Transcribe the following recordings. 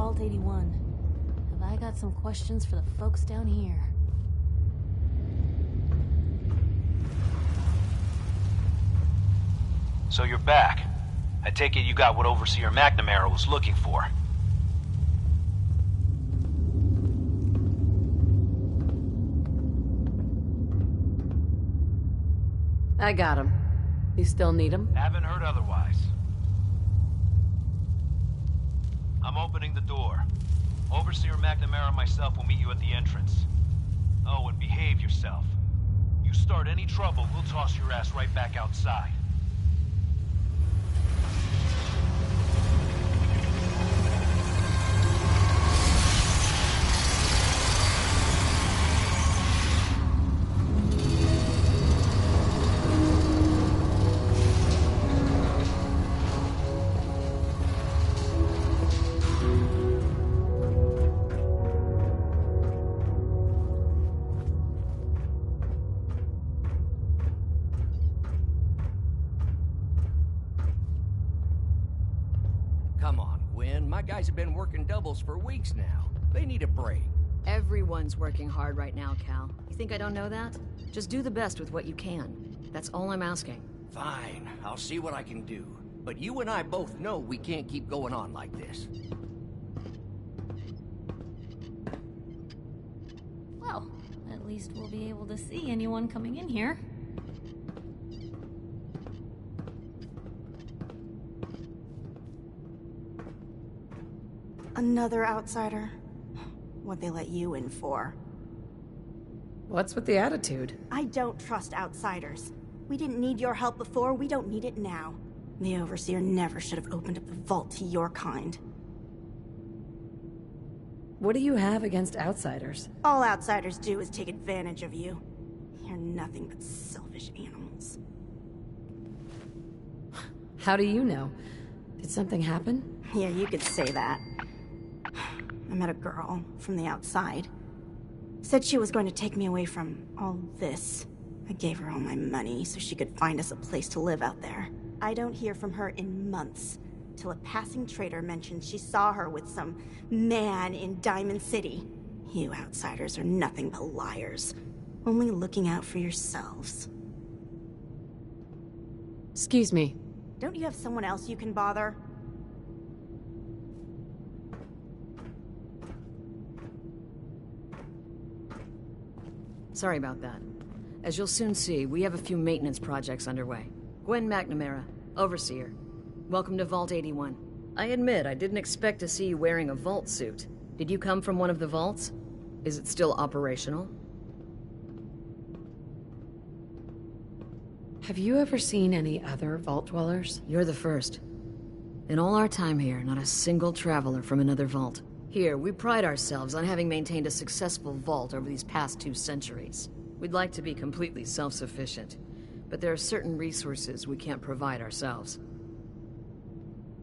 Vault 81. Have I got some questions for the folks down here? So you're back. I take it you got what Overseer McNamara was looking for. I got him. You still need him? Haven't heard otherwise. I'm opening the door. Overseer McNamara and myself will meet you at the entrance. Oh, and behave yourself. You start any trouble, we'll toss your ass right back outside. Come on, Gwen. My guys have been working doubles for weeks now. They need a break. Everyone's working hard right now, Cal. You think I don't know that? Just do the best with what you can. That's all I'm asking. Fine, I'll see what I can do. But you and I both know we can't keep going on like this. Well, at least we'll be able to see anyone coming in here. Another outsider? What'd they let you in for? What's with the attitude? I don't trust outsiders. We didn't need your help before, we don't need it now. The Overseer never should have opened up the vault to your kind. What do you have against outsiders? All outsiders do is take advantage of you. You're nothing but selfish animals. How do you know? Did something happen? Yeah, you could say that. I met a girl from the outside. Said she was going to take me away from all this. I gave her all my money so she could find us a place to live out there. I don't hear from her in months, till a passing trader mentioned she saw her with some man in Diamond City. You outsiders are nothing but liars, only looking out for yourselves. Excuse me. Don't you have someone else you can bother? Sorry about that. As you'll soon see, we have a few maintenance projects underway. Gwen McNamara, Overseer. Welcome to Vault 81. I admit, I didn't expect to see you wearing a vault suit. Did you come from one of the vaults? Is it still operational? Have you ever seen any other vault dwellers? You're the first. In all our time here, not a single traveler from another vault. Here, we pride ourselves on having maintained a successful vault over these past 2 centuries. We'd like to be completely self-sufficient, but there are certain resources we can't provide ourselves.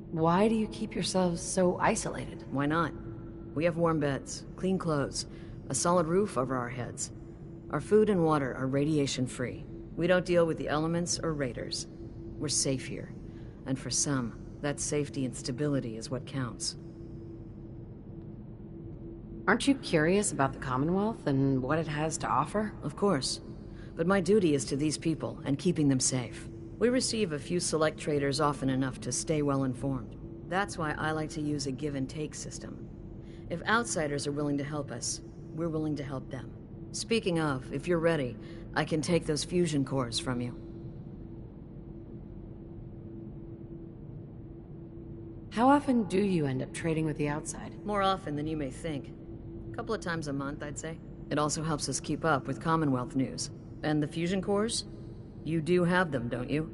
Why do you keep yourselves so isolated? Why not? We have warm beds, clean clothes, a solid roof over our heads. Our food and water are radiation-free. We don't deal with the elements or raiders. We're safe here, and for some, that safety and stability is what counts. Aren't you curious about the Commonwealth and what it has to offer? Of course. But my duty is to these people and keeping them safe. We receive a few select traders often enough to stay well informed. That's why I like to use a give-and-take system. If outsiders are willing to help us, we're willing to help them. Speaking of, if you're ready, I can take those fusion cores from you. How often do you end up trading with the outside? More often than you may think. A couple of times a month, I'd say. It also helps us keep up with Commonwealth news. And the fusion cores? You do have them, don't you?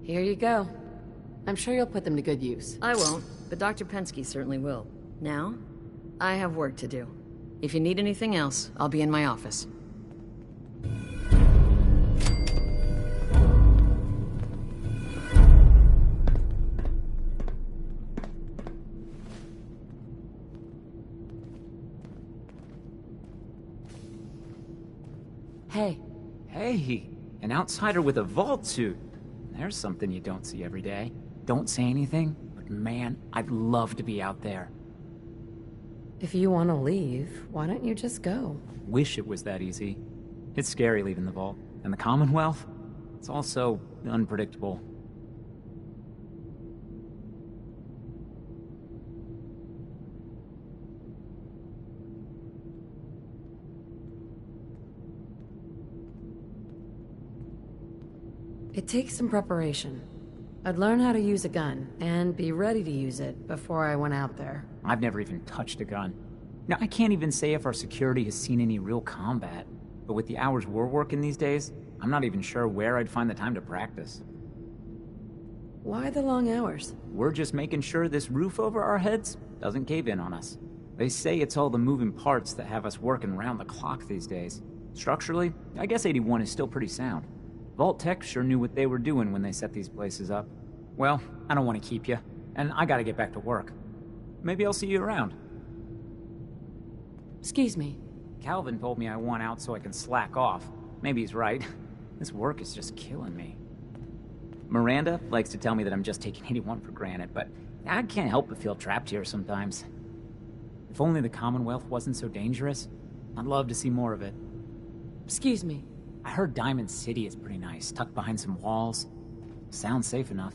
Here you go. I'm sure you'll put them to good use. I won't, but Dr. Ps5 certainly will. Now, I have work to do. If you need anything else, I'll be in my office. Hey. Hey, An outsider with a vault suit. There's something you don't see every day. Don't say anything, but man, I'd love to be out there. If you want to leave, why don't you just go? Wish it was that easy. It's scary leaving the vault. And the Commonwealth? It's also unpredictable. It takes some preparation. I'd learn how to use a gun, and be ready to use it before I went out there. I've never even touched a gun. Now, I can't even say if our security has seen any real combat, but with the hours we're working these days, I'm not even sure where I'd find the time to practice. Why the long hours? We're just making sure this roof over our heads doesn't cave in on us. They say it's all the moving parts that have us working round the clock these days. Structurally, I guess 81 is still pretty sound. Vault Tech sure knew what they were doing when they set these places up. Well, I don't want to keep you, and I gotta get back to work. Maybe I'll see you around. Excuse me. Calvin told me I want out so I can slack off. Maybe he's right. This work is just killing me. Miranda likes to tell me that I'm just taking 81 for granted, but I can't help but feel trapped here sometimes. If only the Commonwealth wasn't so dangerous, I'd love to see more of it. Excuse me. I heard Diamond City is pretty nice, tucked behind some walls. Sounds safe enough.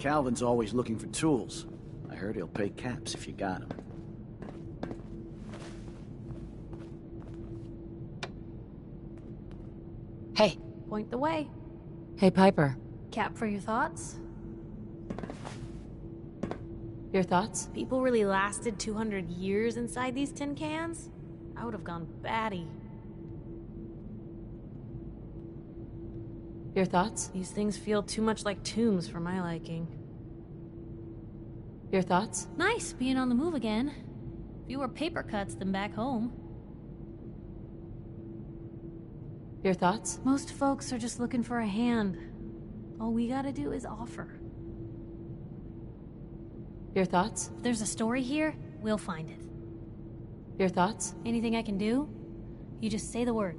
Calvin's always looking for tools. I heard he'll pay caps if you got them. Hey. Point the way. Hey, Piper. Cap for your thoughts? Your thoughts? People really lasted 200 years inside these tin cans? I would have gone batty. Your thoughts? These things feel too much like tombs for my liking. Your thoughts? Nice being on the move again. Fewer paper cuts than back home. Your thoughts? Most folks are just looking for a hand. All we gotta do is offer. Your thoughts? If there's a story here, we'll find it. Your thoughts? Anything I can do? You just say the word.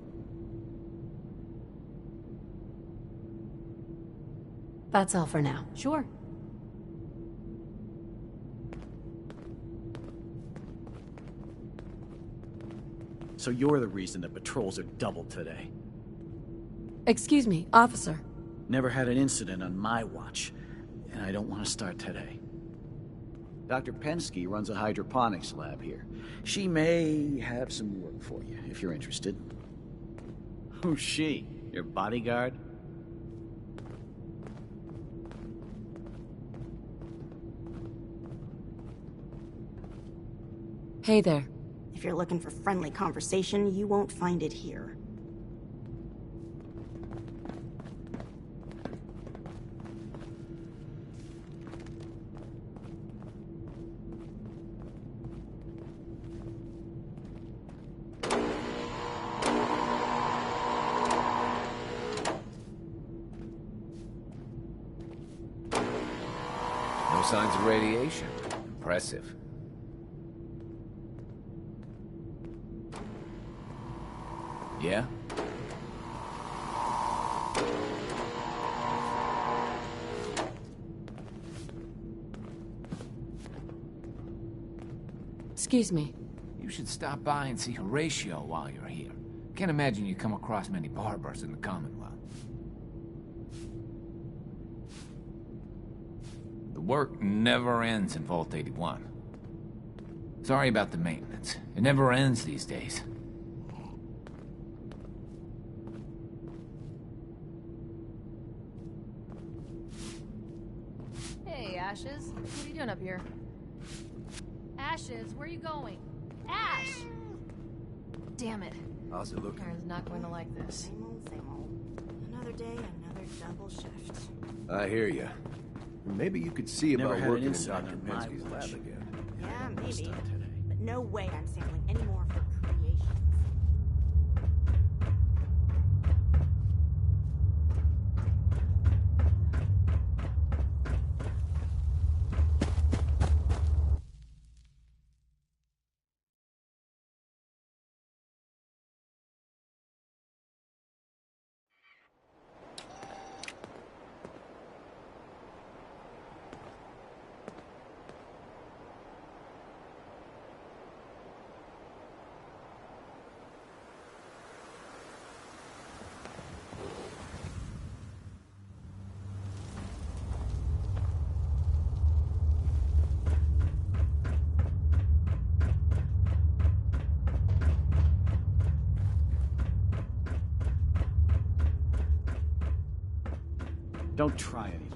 That's all for now. Sure. So you're the reason the patrols are doubled today. Excuse me, officer. Never had an incident on my watch, and I don't want to start today. Dr. Ps5 runs a hydroponics lab here. She may have some work for you, if you're interested. Who's she? Your bodyguard? Hey there. If you're looking for friendly conversation, you won't find it here. No signs of radiation. Impressive. Yeah? Excuse me. You should stop by and see Horatio while you're here. Can't imagine you come across many barbers in the Commonwealth. The work never ends in Vault 81. Sorry about the maintenance. It never ends these days. Hey, Ashes. What are you doing up here? Ashes, where are you going? Ash! Damn it. How's it looking? Karen's not going to like this. Same old, same old. Another day, another double shift. I hear you. Maybe you could see Never about had an working in incident Dr. on my Ps5's watch. lab again. Yeah, I don't wanna maybe. start today. But no way I'm sampling any more of her creations. Don't try anything.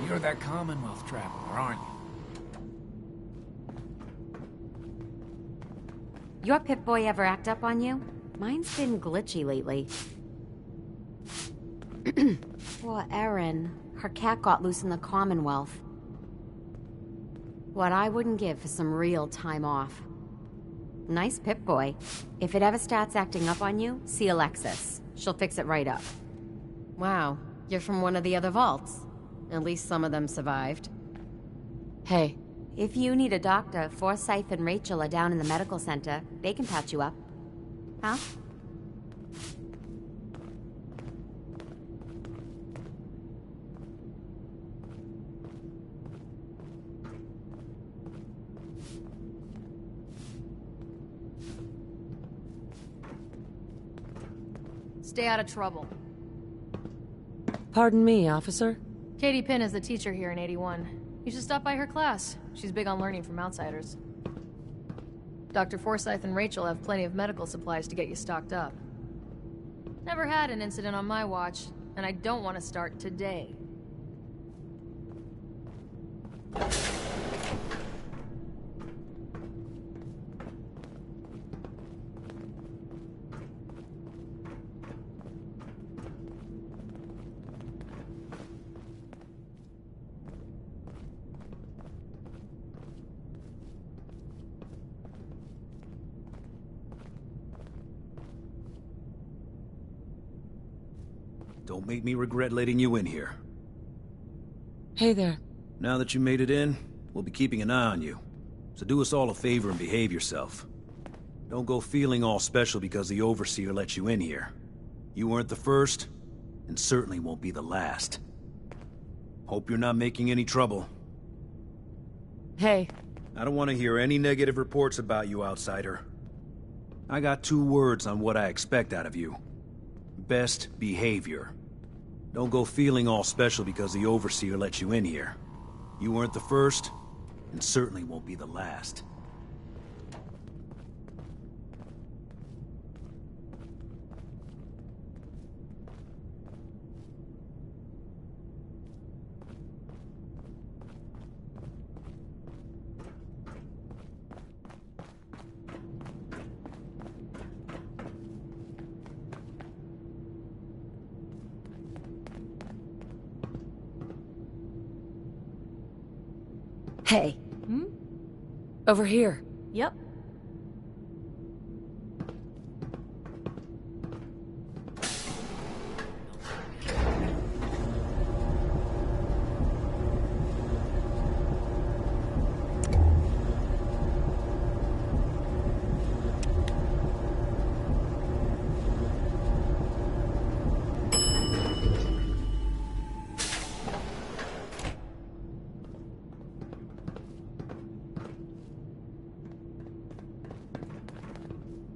You're that Commonwealth traveler, aren't you? Your Pip-Boy ever act up on you? Mine's been glitchy lately. Poor Erin. Her cat got loose in the Commonwealth. What I wouldn't give for some real time off. Nice Pip-Boy. If it ever starts acting up on you, see Alexis. She'll fix it right up. Wow, you're from one of the other vaults. At least some of them survived. Hey. If you need a doctor, Forsyth and Rachel are down in the medical center. They can patch you up. Huh? Stay out of trouble. Pardon me, officer? Katie Pinn is the teacher here in 81. You should stop by her class. She's big on learning from outsiders. Dr. Forsyth and Rachel have plenty of medical supplies to get you stocked up. Never had an incident on my watch, and I don't want to start today. Don't make me regret letting you in here. Hey there. Now that you made it in, we'll be keeping an eye on you. So do us all a favor and behave yourself. Don't go feeling all special because the Overseer let you in here. You weren't the first, and certainly won't be the last. Hope you're not making any trouble. Hey. I don't want to hear any negative reports about you, outsider. I got 2 words on what I expect out of you. Best behavior. Don't go feeling all special because the Overseer let you in here. You weren't the first, and certainly won't be the last. Hey. Over here. Yep.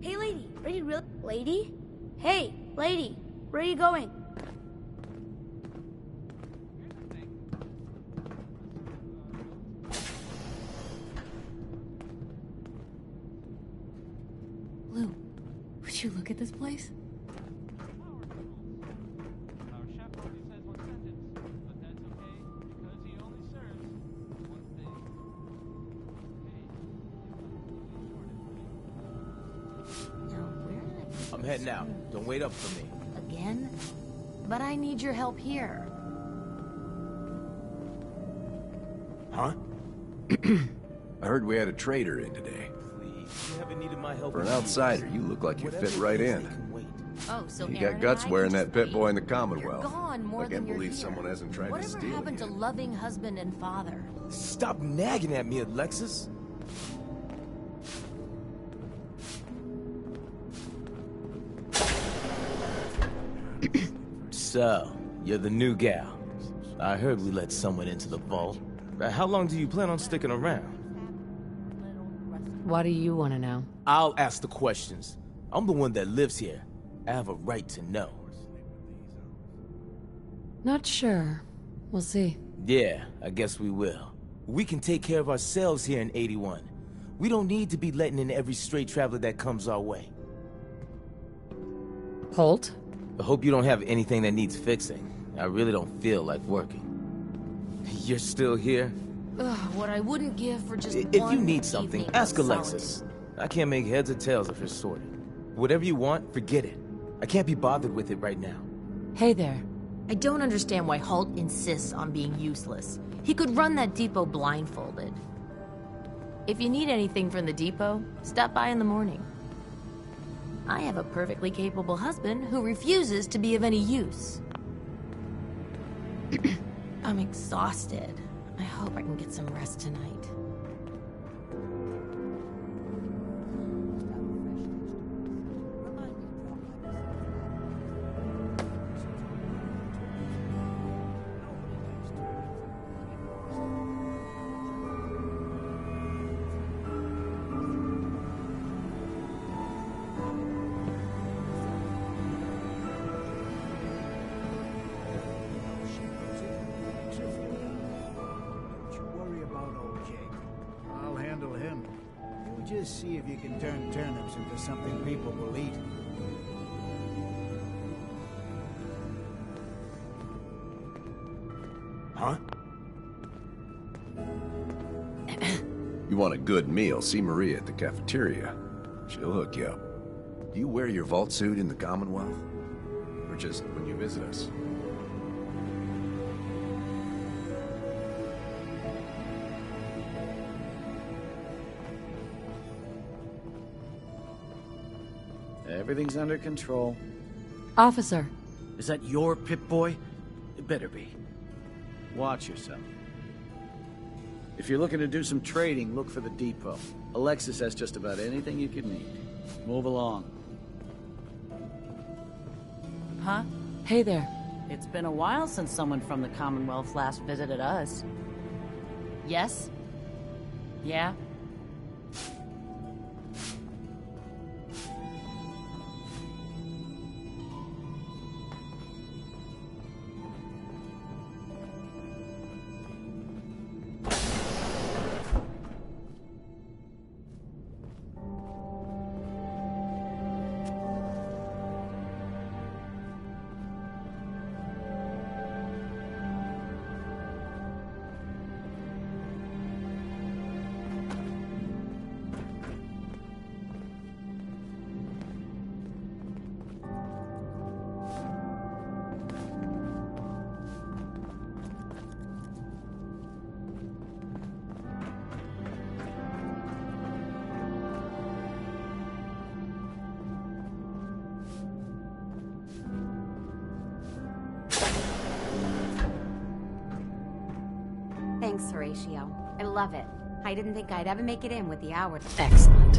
Hey, lady, where you really? Lady? Hey, lady, where are you going? Lou, would you look at this place? I'm heading out. Don't wait up for me. Again? But I need your help here. Huh? I heard we had a traitor in today. Please, you haven't needed my help. For an outsider, you look like you fit right in. Oh, so You Aaron got guts and I wearing can that just pit wait? boy in the Commonwealth. You're gone more I than can't you're believe here. someone hasn't tried to Whatever steal happened you. to loving husband and father? Stop nagging at me, Alexis. So, you're the new gal. I heard we let someone into the vault. How long do you plan on sticking around? What do you want to know? I'll ask the questions. I'm the one that lives here. I have a right to know. Not sure. We'll see. Yeah, I guess we will. We can take care of ourselves here in 81. We don't need to be letting in every stray traveler that comes our way. Holt? I hope you don't have anything that needs fixing. I really don't feel like working. You're still here? Ugh, what I wouldn't give for just If one you need something, evening ask of Alexis. I can't make heads or tails of her sorting. Whatever you want, forget it. I can't be bothered with it right now. Hey there. I don't understand why Holt insists on being useless. He could run that depot blindfolded. If you need anything from the depot, stop by in the morning. I have a perfectly capable husband who refuses to be of any use. I'm exhausted. I hope I can get some rest tonight. Just see if you can turn turnips into something people will eat. Huh? You want a good meal, see Maria at the cafeteria. She'll hook you up. Do you wear your vault suit in the Commonwealth? Or just when you visit us? Everything's under control. Officer. Is that your Pip-Boy? It better be. Watch yourself. If you're looking to do some trading, look for the depot. Alexis has just about anything you could need. Move along. Huh? Hey there. It's been a while since someone from the Commonwealth last visited us. Yes? Yeah? Thanks, Horatio. I love it. I didn't think I'd ever make it in with the hours. Excellent.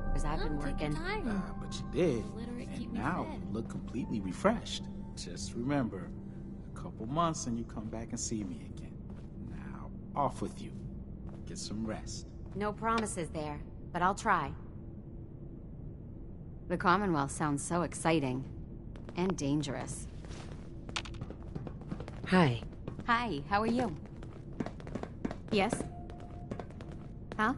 Because I've been working. But you did. And now you look completely refreshed. Just remember, a couple months and you come back and see me again. Now, off with you. Get some rest. No promises there, but I'll try. The Commonwealth sounds so exciting. And dangerous. Hi. Hi, how are you? Yes? Huh?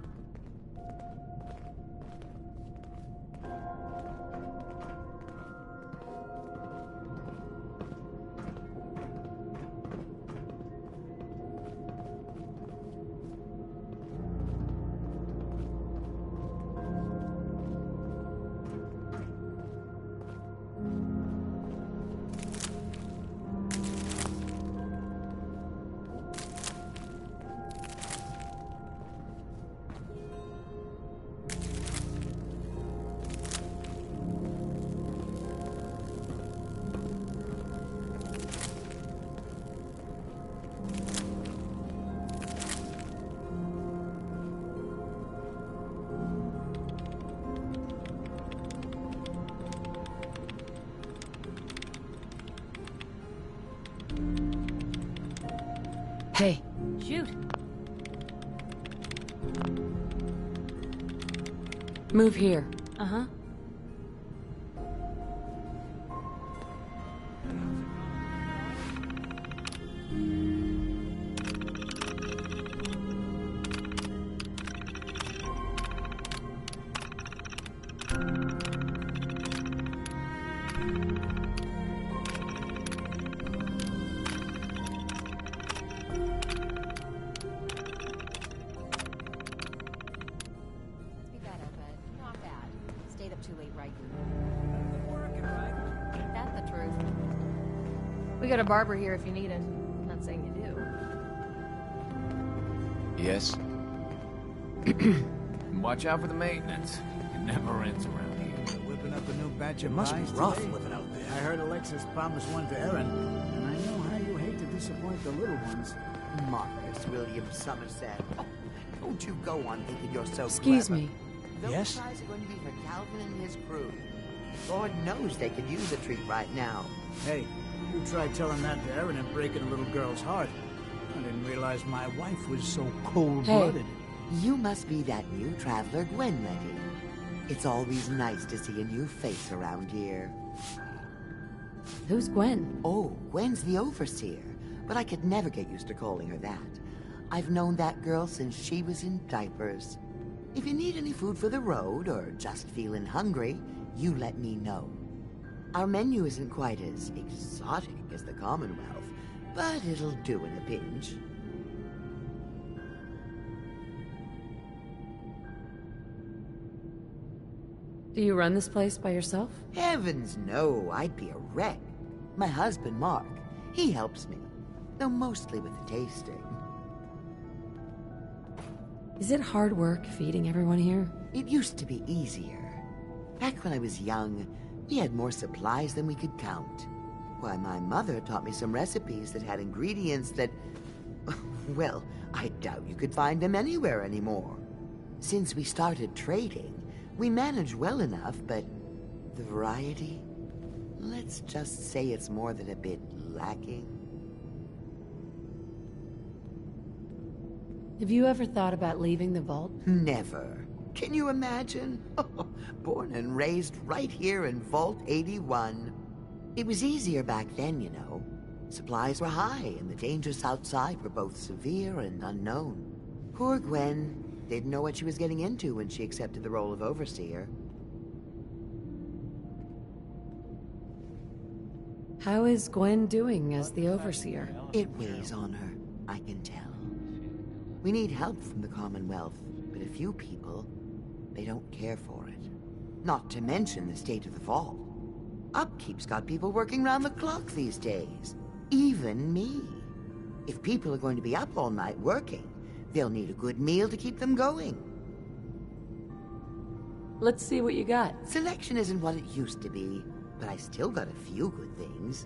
Hey. Shoot. Move here. Uh-huh. too late, right? Ain't that the truth? We got a barber here if you need it. Not saying you do. Yes? Watch out for the maintenance. It never ends around here. Whipping up a new batch of must be pies rough today. living out there. I heard Alexis promised one to Erin, and I know how you hate to disappoint the little ones. Marcus William Somerset. Oh, don't you go on thinking you're so Excuse clever. me. Those Yes? pies are going to be for Calvin and his crew. Lord knows they could use a treat right now. Hey, you tried telling that to Erin and breaking a little girl's heart. I didn't realize my wife was so cold-blooded. You must be that new traveler, Gwen Letty. It's always nice to see a new face around here. Who's Gwen? Oh, Gwen's the overseer, but I could never get used to calling her that. I've known that girl since she was in diapers. If you need any food for the road, or just feeling hungry, you let me know. Our menu isn't quite as exotic as the Commonwealth, but it'll do in a pinch. Do you run this place by yourself? Heavens no, I'd be a wreck. My husband, Mark, he helps me, though mostly with the tasting. Is it hard work feeding everyone here? It used to be easier. Back when I was young, we had more supplies than we could count. Why, my mother taught me some recipes that had ingredients that... well, I doubt you could find them anywhere anymore. Since we started trading, we managed well enough, but the variety? Let's just say it's more than a bit lacking. Have you ever thought about leaving the vault? Never. Can you imagine? Born and raised right here in Vault 81. It was easier back then, you know. Supplies were high, and the dangers outside were both severe and unknown. Poor Gwen didn't know what she was getting into when she accepted the role of overseer. How is Gwen doing as the overseer? It weighs on her, I can tell. We need help from the Commonwealth, but a few people, they don't care for it. Not to mention the state of the vault. Upkeep's got people working round the clock these days. Even me. If people are going to be up all night working, they'll need a good meal to keep them going. Let's see what you got. Selection isn't what it used to be, but I still got a few good things.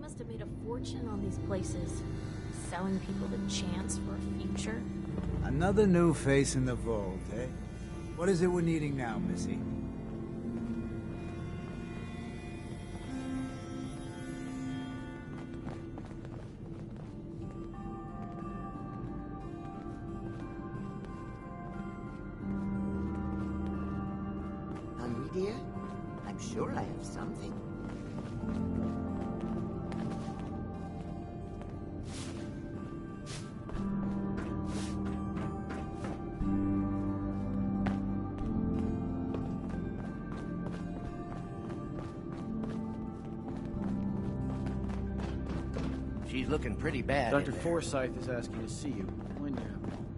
Must have made a fortune on these places, selling people the chance for a future. Another new face in the vault, eh? What is it we're needing now, Missy? Hungry, dear? I'm sure I have something. She's looking pretty bad. Dr. Forsyth is asking to see you when you have a moment.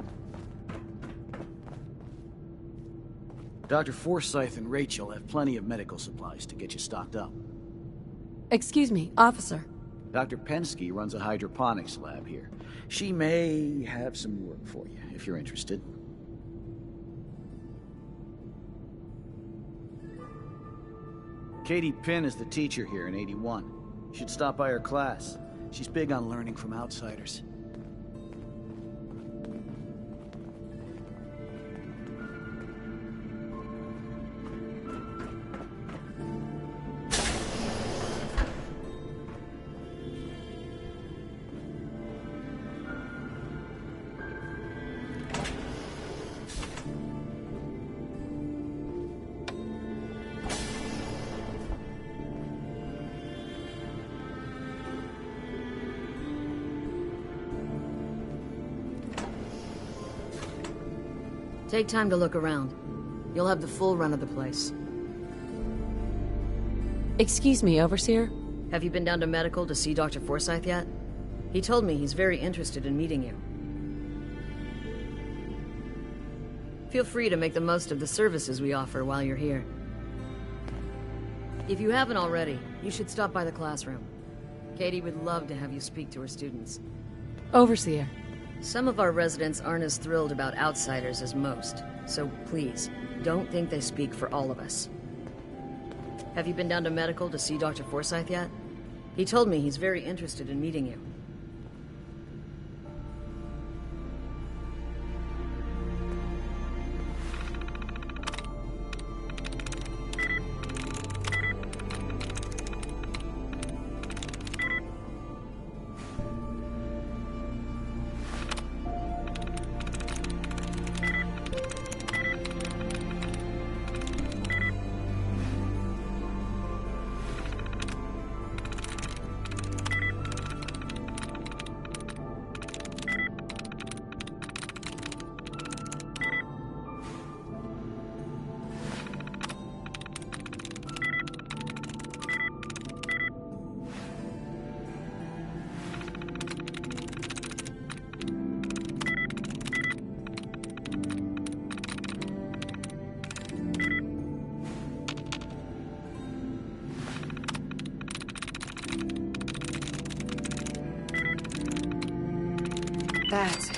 Dr. Forsyth and Rachel have plenty of medical supplies to get you stocked up. Excuse me, officer. Dr. Ps5 runs a hydroponics lab here. She may have some work for you, if you're interested. Katie Pinn is the teacher here in 81. You should stop by her class. She's big on learning from outsiders. Take time to look around. You'll have the full run of the place. Excuse me, Overseer? Have you been down to medical to see Dr. Forsyth yet? He told me he's very interested in meeting you. Feel free to make the most of the services we offer while you're here. If you haven't already, you should stop by the classroom. Katie would love to have you speak to her students. Overseer. Some of our residents aren't as thrilled about outsiders as most, so please, don't think they speak for all of us. Have you been down to medical to see Dr. Forsyth yet? He told me he's very interested in meeting you. That's it.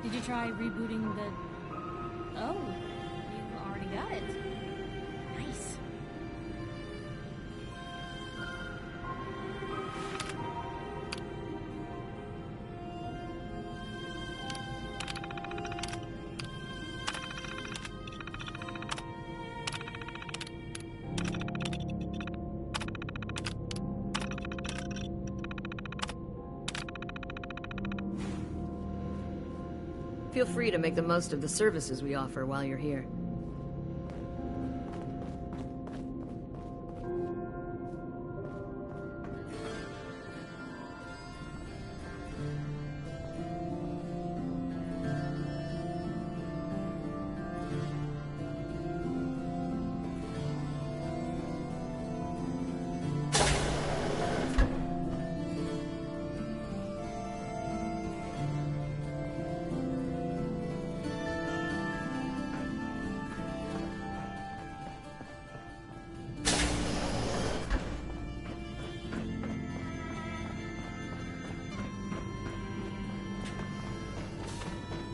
Did you try rebooting the... Oh, you already got it. Nice. Feel free to make the most of the services we offer while you're here.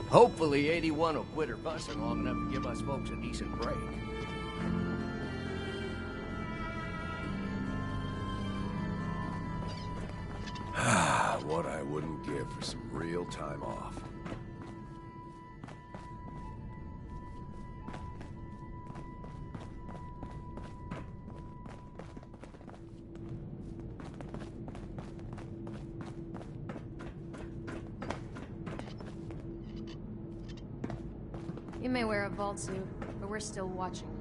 Hopefully 81 will quit her fussing long enough to give us folks a decent break. What I wouldn't give for some real time off. You may wear a vault suit, but we're still watching.